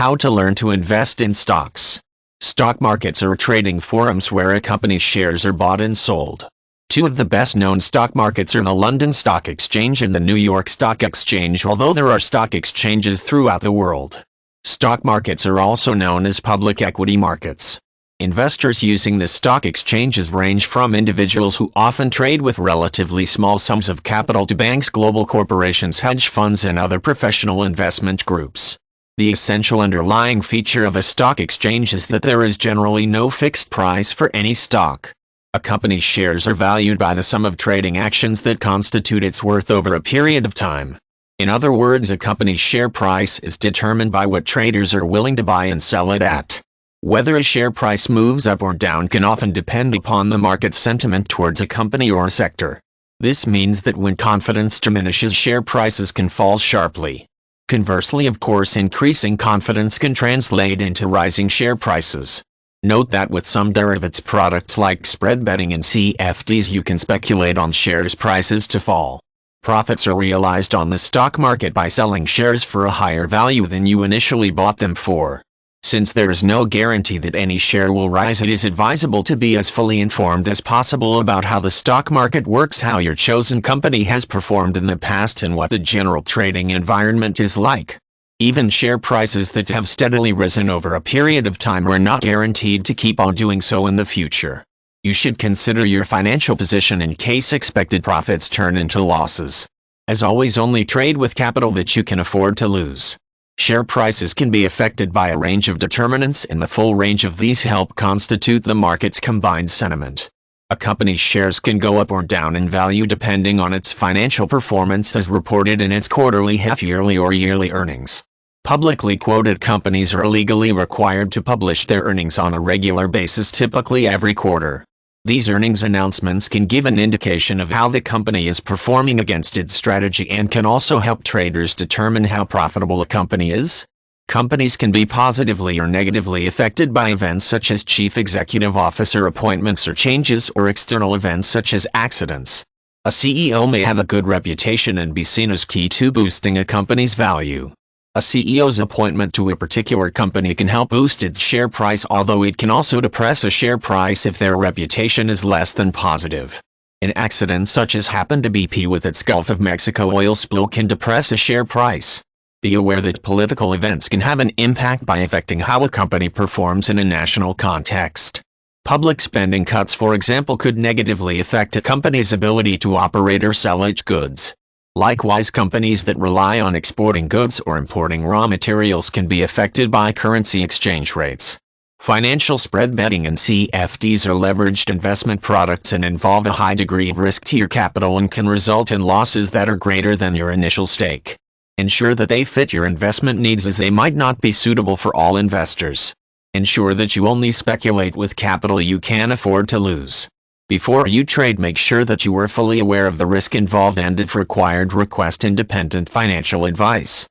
How to learn to invest in stocks. Stock markets are trading forums where a company's shares are bought and sold. Two of the best-known stock markets are the London Stock Exchange and the New York Stock Exchange, although there are stock exchanges throughout the world. Stock markets are also known as public equity markets. Investors using the stock exchanges range from individuals who often trade with relatively small sums of capital to banks, global corporations, hedge funds, and other professional investment groups. The essential underlying feature of a stock exchange is that there is generally no fixed price for any stock. A company's shares are valued by the sum of trading actions that constitute its worth over a period of time. In other words, a company's share price is determined by what traders are willing to buy and sell it at. Whether a share price moves up or down can often depend upon the market's sentiment towards a company or sector. This means that when confidence diminishes, share prices can fall sharply. Conversely, of course, increasing confidence can translate into rising share prices. Note that with some derivatives products like spread betting and CFDs, you can speculate on shares prices to fall. Profits are realized on the stock market by selling shares for a higher value than you initially bought them for. Since there is no guarantee that any share will rise, it is advisable to be as fully informed as possible about how the stock market works, how your chosen company has performed in the past, and what the general trading environment is like. Even share prices that have steadily risen over a period of time are not guaranteed to keep on doing so in the future. You should consider your financial position in case expected profits turn into losses. As always, only trade with capital that you can afford to lose. Share prices can be affected by a range of determinants, and the full range of these help constitute the market's combined sentiment. A company's shares can go up or down in value depending on its financial performance as reported in its quarterly, half-yearly, or yearly earnings. Publicly quoted companies are legally required to publish their earnings on a regular basis, typically every quarter. These earnings announcements can give an indication of how the company is performing against its strategy and can also help traders determine how profitable a company is. Companies can be positively or negatively affected by events such as chief executive officer appointments or changes, or external events such as accidents. A CEO may have a good reputation and be seen as key to boosting a company's value. A CEO's appointment to a particular company can help boost its share price, although it can also depress a share price if their reputation is less than positive. An accident such as happened to BP with its Gulf of Mexico oil spill can depress a share price. Be aware that political events can have an impact by affecting how a company performs in a national context. Public spending cuts, for example, could negatively affect a company's ability to operate or sell its goods. Likewise, companies that rely on exporting goods or importing raw materials can be affected by currency exchange rates. Financial spread betting and CFDs are leveraged investment products and involve a high degree of risk to your capital and can result in losses that are greater than your initial stake. Ensure that they fit your investment needs, as they might not be suitable for all investors. Ensure that you only speculate with capital you can afford to lose. Before you trade, make sure that you are fully aware of the risk involved, and if required, request independent financial advice.